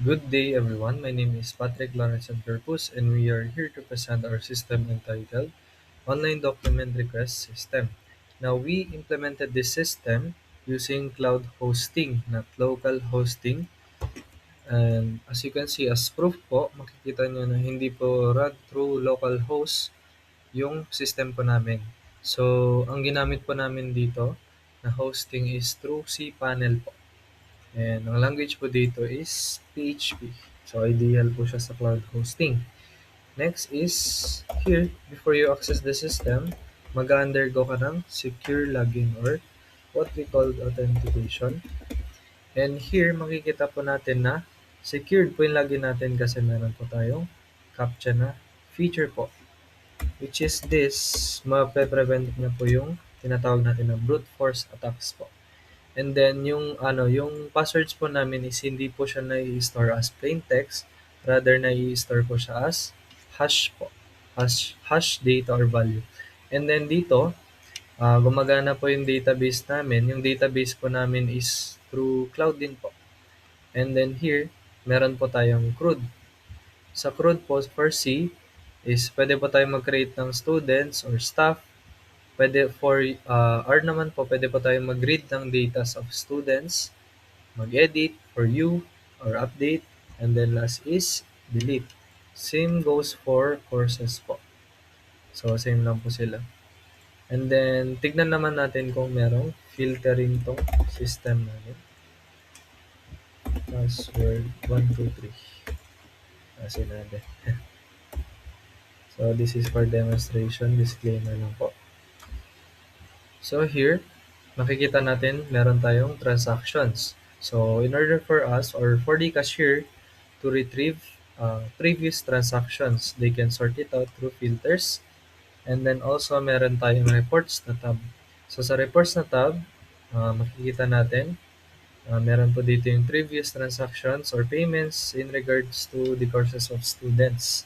Good day, everyone. My name is Patrick Lawrence and Purpose, and we are here to present our system entitled Online Document Request System. Now, we implemented this system using cloud hosting, not local hosting. And as you can see, as proof po, makikita nyo na hindi po run through local host yung system po namin. So, ang ginamit po namin dito na hosting is through cPanel po. And ang language po dito is PHP. So, ideal po siya sa cloud hosting. Next is, here, before you access the system, mag-undergo ka ng secure login or what we call authentication. And here, makikita po natin na secured po yung login natin kasi meron po tayong CAPTCHA na feature po. Which is this, mape-prevent na po yung tinatawag natin na brute force attacks po. And then yung passwords po namin is hindi po siya nai-store as plain text, rather nai-store po siya as hash po. Hash data or value. And then dito, gumagana po yung database namin. Yung database po namin is through cloud din po. And then here, meron po tayong CRUD. Sa CRUD po for C is pwede po tayong mag-create ng students or staff. Pwede for R naman po, pwede po tayong mag-read ng data of students, mag-edit for you or update, and then last is delete. Same goes for courses po. So, same lang po sila. And then, tignan naman natin kung merong filtering tong system namin. Password 123. Sinabi. So, this is for demonstration. Disclaimer lang po. So, here, makikita natin meron tayong transactions. So, in order for us or for the cashier to retrieve previous transactions, they can sort it out through filters. And then also meron tayong reports na tab. So sa reports na tab, makikita natin, meron po dito yung previous transactions or payments in regards to the courses of students.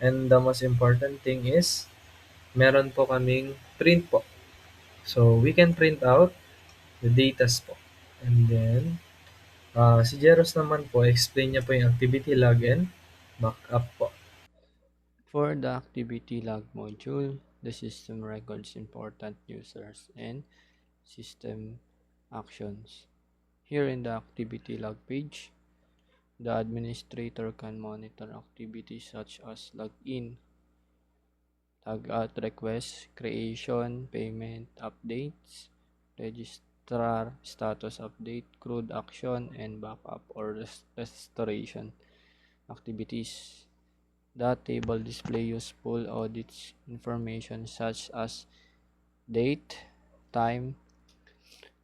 And the most important thing is, meron po kaming print po. So we can print out the datas po. And then, si Jeros naman po, explain niya po yung activity log and backup po. For the activity log module, the system records important users and system actions. Here in the activity log page, the administrator can monitor activities such as login, tagout requests, creation, payment updates, registrar status update, CRUD action, and backup or restoration activities. The table display useful audits information such as date, time,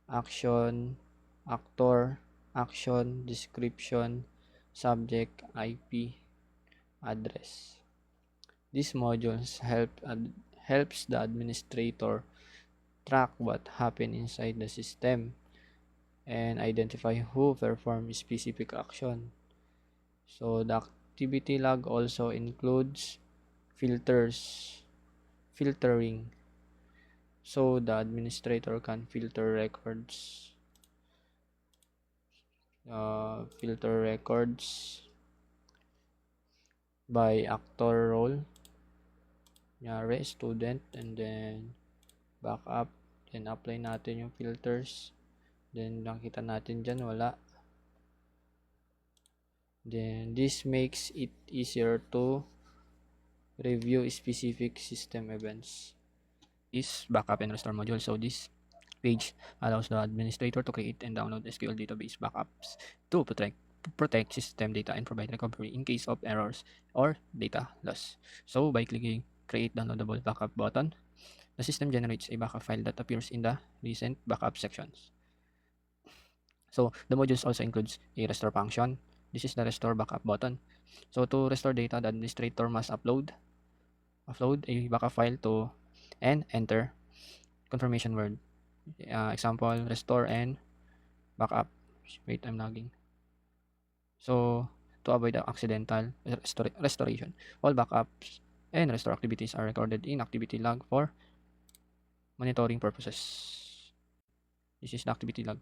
action, actor, action, description, subject, IP, address. These modules helps the administrator track what happened inside the system and identify who performed specific action. So the activity log also includes filtering. So the administrator can filter records by actor role, nyari student, and then backup, then apply natin yung filters, then nakita natin dyan wala, then this makes it easier to review specific system events. Is backup and restore module. So this page allows the administrator to create and download SQL database backups to protect system data and provide recovery in case of errors or data loss. So by clicking create downloadable backup button, the system generates a backup file that appears in the recent backup sections. So the modules also includes a restore function. This is the restore backup button. So to restore data, the administrator must upload a backup file to and enter confirmation word. Example, restore and backup. Wait, I'm lagging. So to avoid the accidental restoration, all backups and restore activities are recorded in activity log for monitoring purposes. This is the activity log.